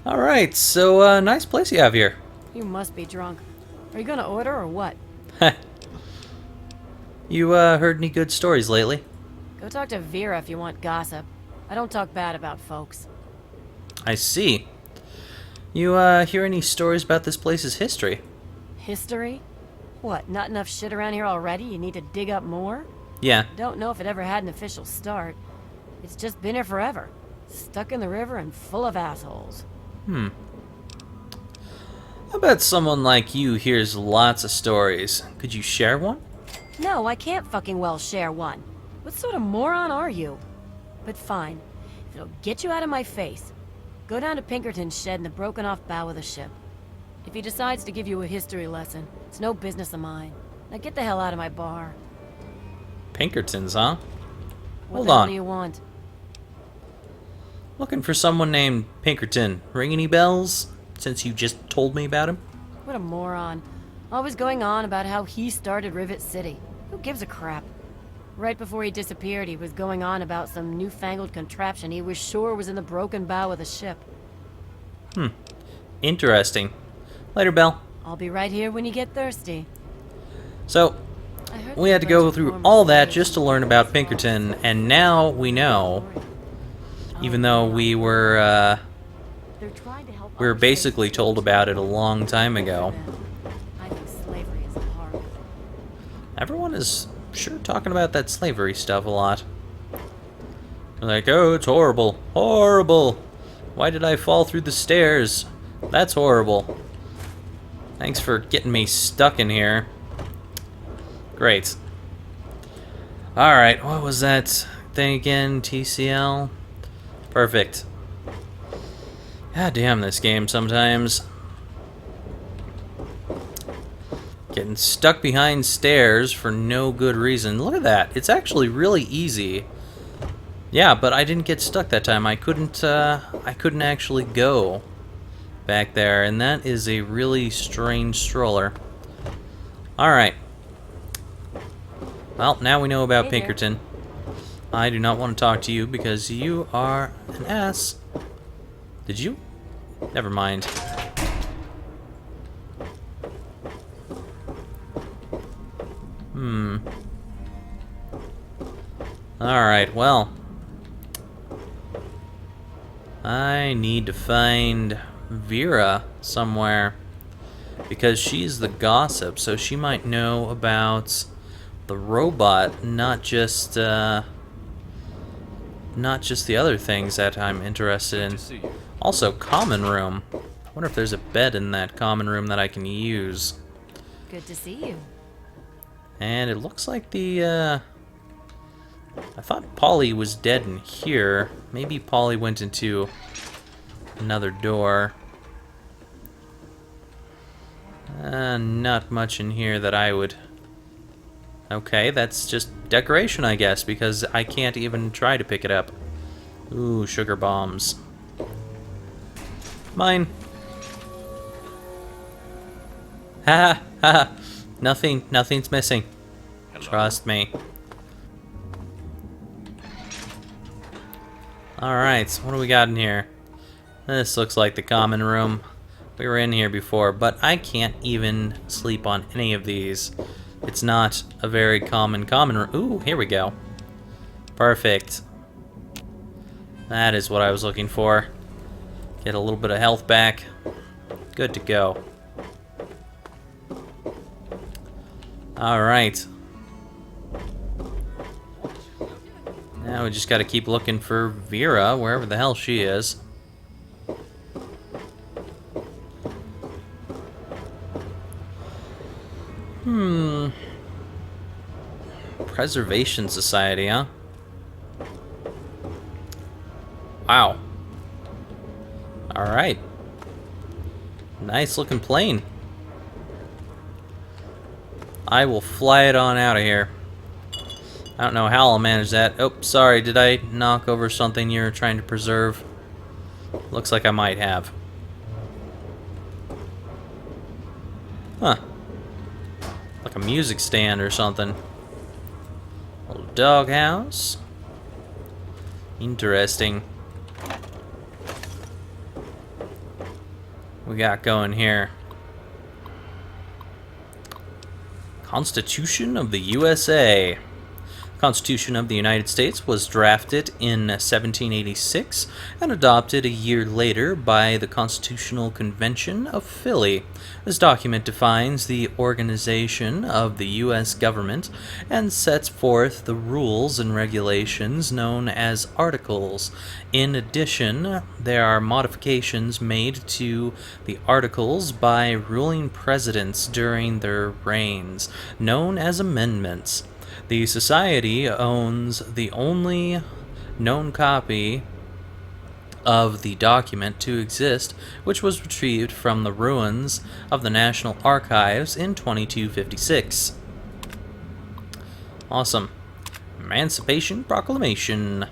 Alright, so, nice place you have here. You must be drunk. Are you gonna order or what? You, heard any good stories lately? Go talk to Vera if you want gossip. I don't talk bad about folks. I see. You, hear any stories about this place's history? History? What, not enough shit around here already? You need to dig up more? Yeah. Don't know if it ever had an official start. It's just been here forever. Stuck in the river and full of assholes. I bet someone like you hears lots of stories. Could you share one? No, I can't fucking well share one. What sort of moron are you? But fine. If it'll get you out of my face, go down to Pinkerton's shed in the broken-off bow of the ship. If he decides to give you a history lesson, it's no business of mine. Now get the hell out of my bar. Pinkertons, huh? What Hold the hell on. do you want? Looking for someone named Pinkerton. Ring any bells? Since you just told me about him? What a moron. Always going on about how he started Rivet City. Who gives a crap? Right before he disappeared, he was going on about some newfangled contraption he was sure was in the broken bow of the ship. Interesting. Later, Belle. I'll be right here when you get thirsty. So, I heard we had to there's a go bunch of through former all that slaves just to in learn the about place. Pinkerton, and now we know, even though we were They're trying to help we were other basically slaves. told about it a long time ago. I think slavery is horrible. Everyone is sure talking about that slavery stuff a lot. They're like, oh, it's horrible. Horrible. Why did I fall through the stairs? That's horrible. Thanks for getting me stuck in here. Great. Alright, what was that thing again? TCL? Perfect. God damn this game sometimes. Getting stuck behind stairs for no good reason. Look at that. It's actually really easy. Yeah, but I didn't get stuck that time. I couldn't actually go back there, and that is a really strange stroller. Alright. Well, now we know about Hey there. Pinkerton. I do not want to talk to you because you are an ass. Did you? Never mind. Alright, well. I need to find Vera somewhere. Because she's the gossip, so she might know about the robot, not just the other things that I'm interested in. Also, common room. I wonder if there's a bed in that common room that I can use. Good to see you. And it looks like the, I thought Polly was dead in here. Maybe Polly went into another door. Not much in here that I would... Okay, that's just decoration, I guess, because I can't even try to pick it up. Ooh, sugar bombs. Mine. Ha ha. Nothing's missing. Trust me. Alright, so what do we got in here? This looks like the common room. We were in here before, but I can't even sleep on any of these. It's not a very common room. Ooh, here we go. Perfect. That is what I was looking for. Get a little bit of health back. Good to go. Alright. Now we just gotta keep looking for Vera, wherever the hell she is. Preservation Society, huh? Wow. Alright. Nice looking plane. I will fly it on out of here. I don't know how I'll manage that. Oh, sorry, did I knock over something you're trying to preserve? Looks like I might have. Huh. Like a music stand or something. Little doghouse. we got going here? Constitution of the USA. Constitution of the United States was drafted in 1786 and adopted a year later by the Constitutional Convention of Philly. This document defines the organization of the U.S. government and sets forth the rules and regulations known as Articles. In addition, there are modifications made to the Articles by ruling presidents during their reigns, known as amendments. The Society owns the only known copy of the document to exist, which was retrieved from the ruins of the National Archives in 2256. Awesome. Emancipation Proclamation.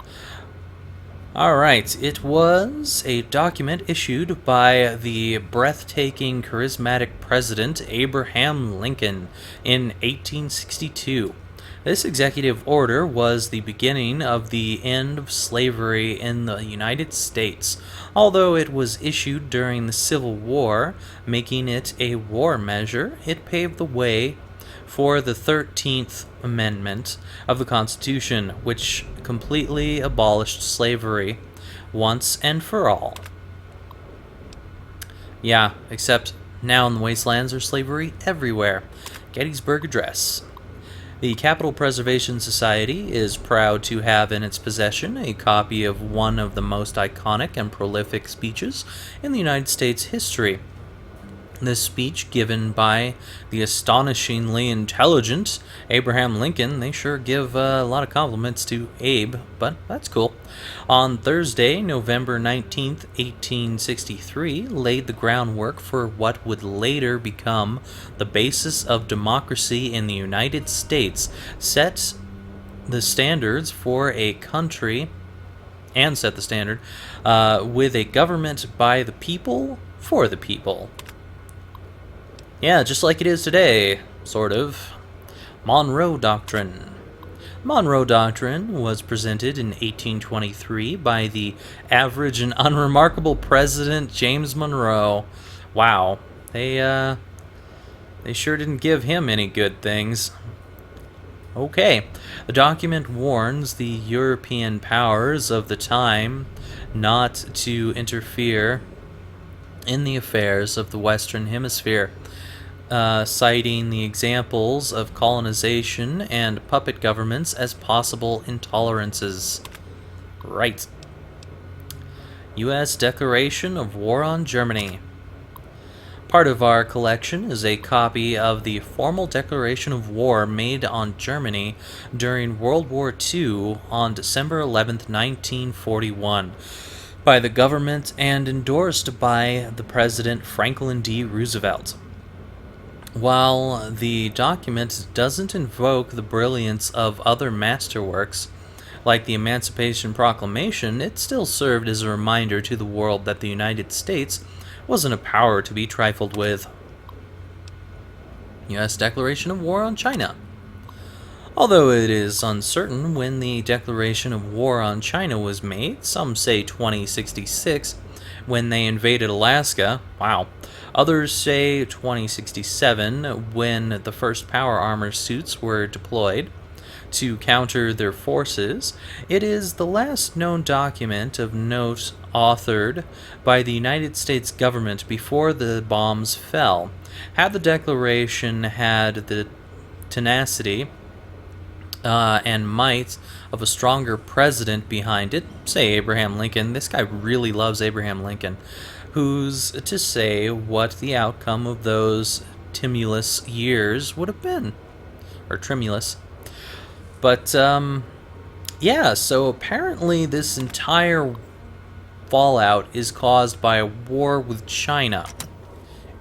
Alright, it was a document issued by the breathtaking, charismatic President Abraham Lincoln in 1862. This executive order was the beginning of the end of slavery in the United States, although it was issued during the Civil War, making it a war measure. It paved the way for the 13th Amendment of the Constitution, which completely abolished slavery once and for all. Yeah, except now in the wastelands there's slavery everywhere. Gettysburg Address. The Capitol Preservation Society is proud to have in its possession a copy of one of the most iconic and prolific speeches in the United States history. This speech, given by the astonishingly intelligent Abraham Lincoln, they sure give a lot of compliments to Abe, but that's cool. On Thursday, November 19th, 1863, laid the groundwork for what would later become the basis of democracy in the United States, set the standards for a country, and set the standard with a government by the people, for the people. Yeah, just like it is today, sort of. Monroe Doctrine. Monroe Doctrine was presented in 1823 by the average and unremarkable President James Monroe. Wow, they sure didn't give him any good things. Okay, the document warns the European powers of the time not to interfere in the affairs of the Western Hemisphere. Citing the examples of colonization and puppet governments as possible intolerances. Right. U.S. Declaration of War on Germany. Part of our collection is a copy of the formal declaration of war made on Germany during World War II on December 11th, 1941, by the government and endorsed by the President Franklin D. Roosevelt. While the document doesn't invoke the brilliance of other masterworks, like the Emancipation Proclamation, it still served as a reminder to the world that the United States wasn't a power to be trifled with. U.S. Declaration of War on China. Although it is uncertain when the declaration of war on China was made, some say 2066, when they invaded Alaska. Wow. Others say 2067, when the first power armor suits were deployed to counter their forces. It is the last known document of note authored by the United States government before the bombs fell. Had the declaration had the tenacity and might of a stronger president behind it, say Abraham Lincoln. This guy really loves Abraham Lincoln. Who's to say what the outcome of those tumultuous years would have been? Or tremulous. But, yeah, so apparently this entire fallout is caused by a war with China.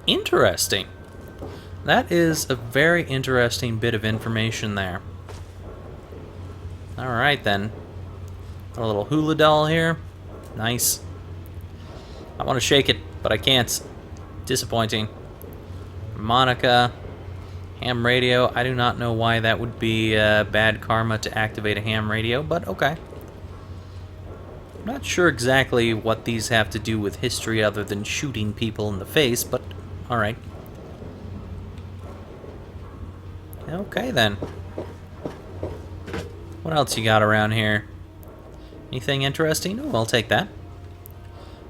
Interesting. That is a very interesting bit of information there. Alright then. A little hula doll here. Nice. I want to shake it, but I can't. Disappointing. Monica. Ham radio. I do not know why that would be bad karma to activate a ham radio, but okay. I'm not sure exactly what these have to do with history other than shooting people in the face, but alright. Okay then. What else you got around here? Anything interesting? Oh, I'll take that.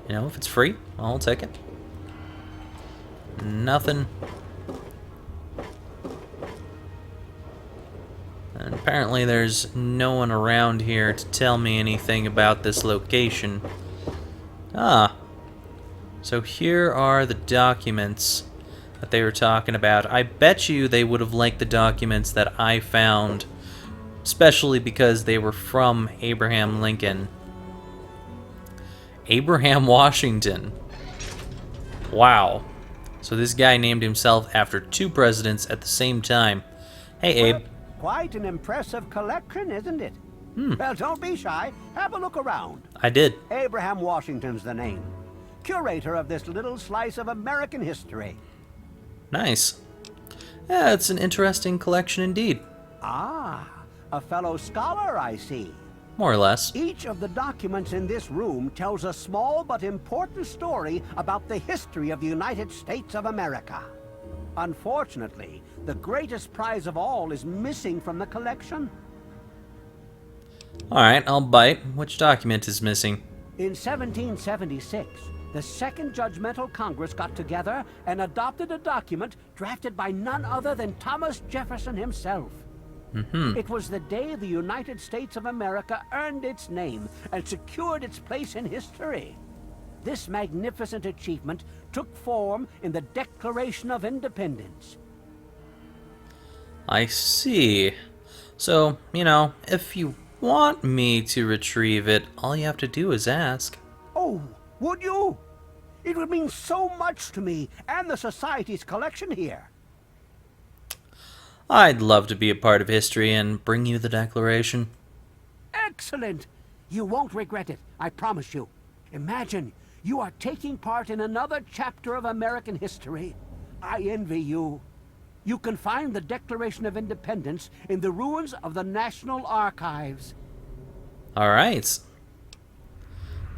You know, if it's free, I'll take it. Nothing. And apparently there's no one around here to tell me anything about this location. Ah. So here are the documents that they were talking about. I bet you they would have liked the documents that I found, especially because they were from Abraham Lincoln. Abraham Washington. Wow. So this guy named himself after 2 presidents at the same time. Hey, Abe. Quite an impressive collection, isn't it? Well, don't be shy. Have a look around. I did. Abraham Washington's the name. Curator of this little slice of American history. Nice. Yeah, it's an interesting collection indeed. Ah, a fellow scholar, I see. More or less. Each of the documents in this room tells a small but important story about the history of the United States of America. Unfortunately, the greatest prize of all is missing from the collection. Alright, I'll bite. Which document is missing? In 1776, the Second Judgmental Congress got together and adopted a document drafted by none other than Thomas Jefferson himself. It was the day the United States of America earned its name and secured its place in history. This magnificent achievement took form in the Declaration of Independence. I see. So, you know, if you want me to retrieve it, all you have to do is ask. Oh, would you? It would mean so much to me and the Society's collection here. I'd love to be a part of history and bring you the Declaration. Excellent! You won't regret it, I promise you. Imagine, you are taking part in another chapter of American history. I envy you. You can find the Declaration of Independence in the ruins of the National Archives. Alright.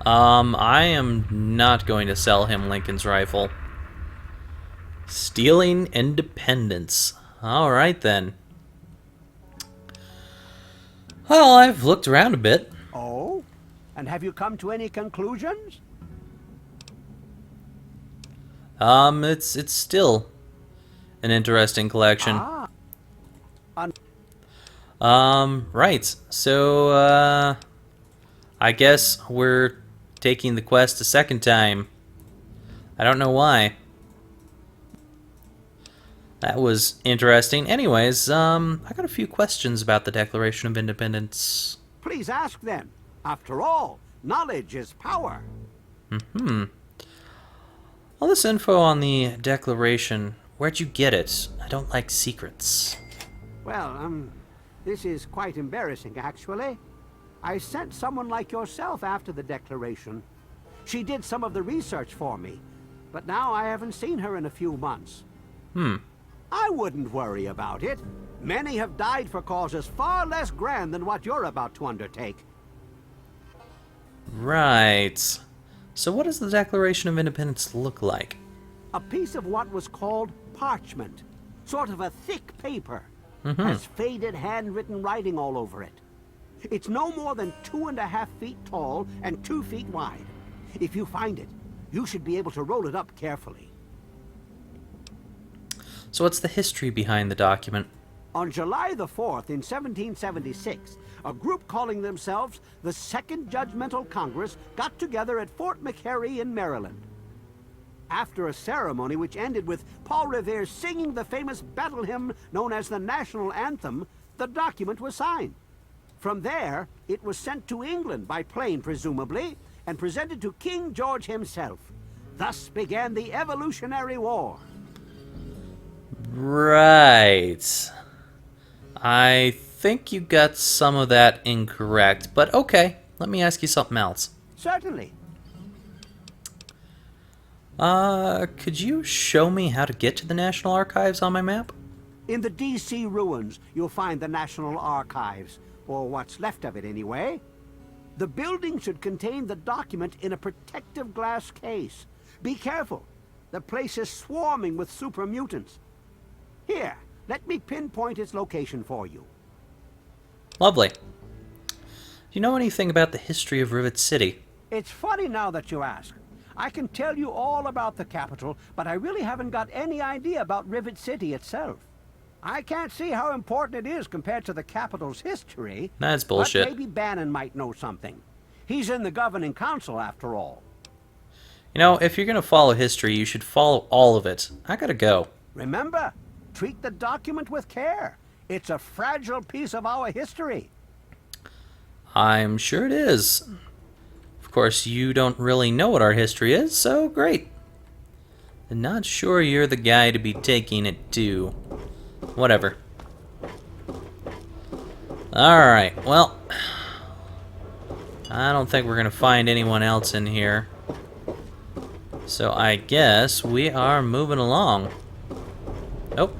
I am not going to sell him Lincoln's rifle. Stealing independence. Alright then. Well, I've looked around a bit. Oh? And have you come to any conclusions? It's still an interesting collection. Right. So, I guess we're taking the quest a second time. I don't know why. That was interesting. Anyways, I got a few questions about the Declaration of Independence. Please ask then. After all, knowledge is power. All this info on the Declaration, where'd you get it? I don't like secrets. Well, this is quite embarrassing, actually. I sent someone like yourself after the Declaration. She did some of the research for me, but now I haven't seen her in a few months. I wouldn't worry about it. Many have died for causes far less grand than what you're about to undertake. Right. So what does the Declaration of Independence look like? A piece of what was called parchment. Sort of a thick paper. Has faded handwritten writing all over it. It's no more than 2.5 feet tall and 2 feet wide. If you find it, you should be able to roll it up carefully. So what's the history behind the document? On July the 4th in 1776, a group calling themselves the Second Judgmental Congress got together at Fort McHenry in Maryland. After a ceremony which ended with Paul Revere singing the famous battle hymn known as the National Anthem, the document was signed. From there, it was sent to England by plane, presumably, and presented to King George himself. Thus began the Evolutionary War. Right. I think you got some of that incorrect, but okay. Let me ask you something else. Certainly. Could you show me how to get to the National Archives on my map? In the D.C. ruins, you'll find the National Archives, or what's left of it anyway. The building should contain the document in a protective glass case. Be careful. The place is swarming with super mutants. Here, let me pinpoint its location for you. Lovely. Do you know anything about the history of Rivet City? It's funny now that you ask. I can tell you all about the capital, but I really haven't got any idea about Rivet City itself. I can't see how important it is compared to the capital's history. That's bullshit. But maybe Bannon might know something. He's in the governing council, after all. You know, if you're gonna follow history, you should follow all of it. I gotta go. Remember, treat the document with care. It's a fragile piece of our history. I'm sure it is. Of course, you don't really know what our history is, so great. I'm not sure you're the guy to be taking it to. Whatever. Alright, well, I don't think we're gonna find anyone else in here. So I guess we are moving along. Oh,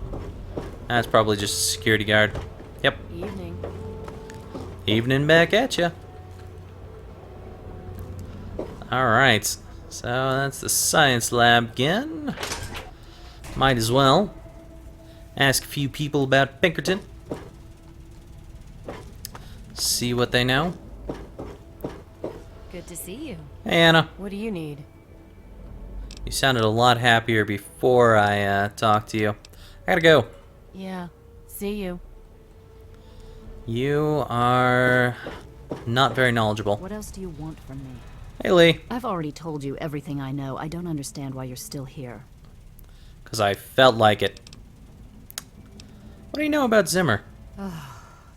that's probably just a security guard. Yep. Evening. Evening back at ya. Alright, so that's the science lab again. Might as well ask a few people about Pinkerton. See what they know. Good to see you. Hey, Anna. What do you need? You sounded a lot happier before I talked to you. I gotta go. Yeah. See you. You are not very knowledgeable. What else do you want from me? Hey, Lee. I've already told you everything I know. I don't understand why you're still here. Because I felt like it. What do you know about Zimmer?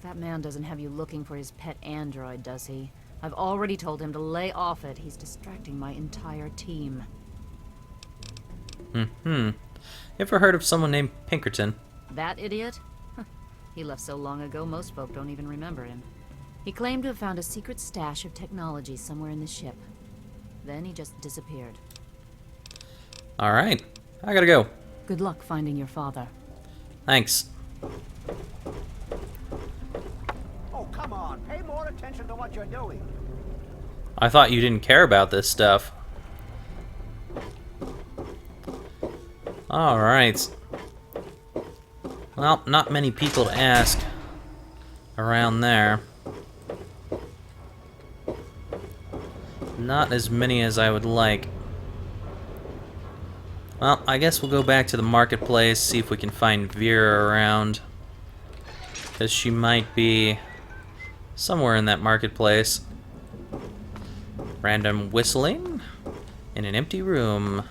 That man doesn't have you looking for his pet android, does he? I've already told him to lay off it. He's distracting my entire team. Mm-hmm. Ever heard of someone named Pinkerton? That idiot? He left so long ago, most folk don't even remember him. He claimed to have found a secret stash of technology somewhere in the ship. Then he just disappeared. Alright. I gotta go. Good luck finding your father. Thanks. Oh, come on. Pay more attention to what you're doing. I thought you didn't care about this stuff. Alright. Well, not many people to ask around there. Not as many as I would like. Well, I guess we'll go back to the marketplace, see if we can find Vera around. Because she might be somewhere in that marketplace. Random whistling in an empty room.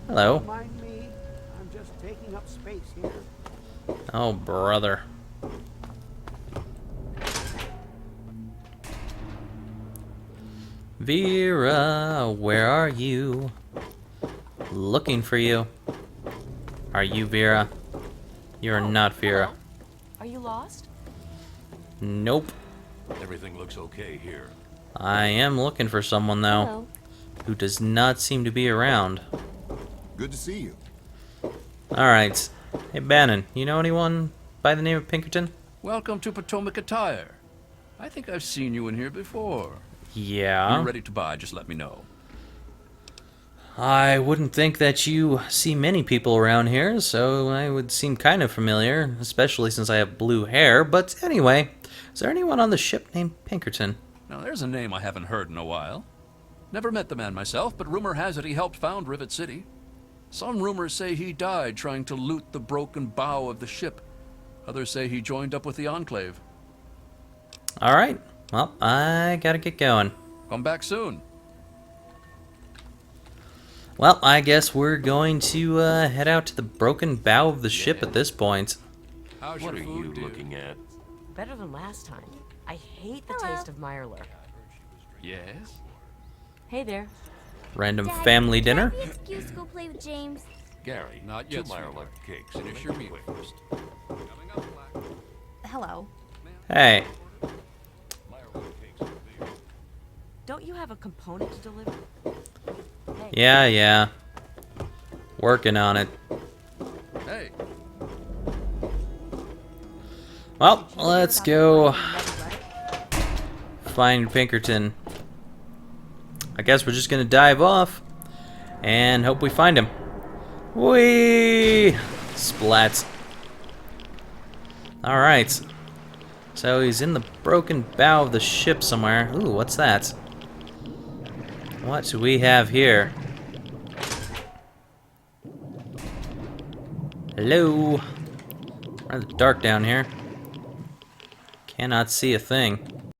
Hello. Don't mind me. I'm just taking up space here. Oh, brother. Vera, where are you? Looking for you. Are you Vera? You're not Vera. Hello? Are you lost? Nope. Everything looks okay here. I am looking for someone, though, Hello. who does not seem to be around. Good to see you. Alright. Hey, Bannon, you know anyone by the name of Pinkerton? Welcome to Potomac Attire. I think I've seen you in here before. Yeah. You're ready to buy, just let me know. I wouldn't think that you see many people around here, so I would seem kind of familiar, especially since I have blue hair. But anyway, is there anyone on the ship named Pinkerton? Now, there's a name I haven't heard in a while. Never met the man myself, but rumor has it he helped found Rivet City. Some rumors say he died trying to loot the broken bow of the ship. Others say he joined up with the Enclave. Alright, well, I gotta get going. Come back soon. Well, I guess we're going to head out to the broken bow of the ship at this point. How's What are your you food, dear? looking at? Better than last time. I hate the Hello. taste of Mirelurk. Yes? Hey there. Random Dad, family can dinner? I be excused to go play with James? Gary, Not two yet, Mirelurk sweetheart. cakes. Finish your meal first. Hello. Hey, Don't you have a component to deliver? Hey. yeah. Working on it. Hey, Well, let's go find Pinkerton. I guess we're just gonna dive off and hope we find him. Whee! Splats. Alright. So he's in the broken bow of the ship somewhere. Ooh, what's that? What do we have here? Hello? Rather dark down here. Cannot see a thing.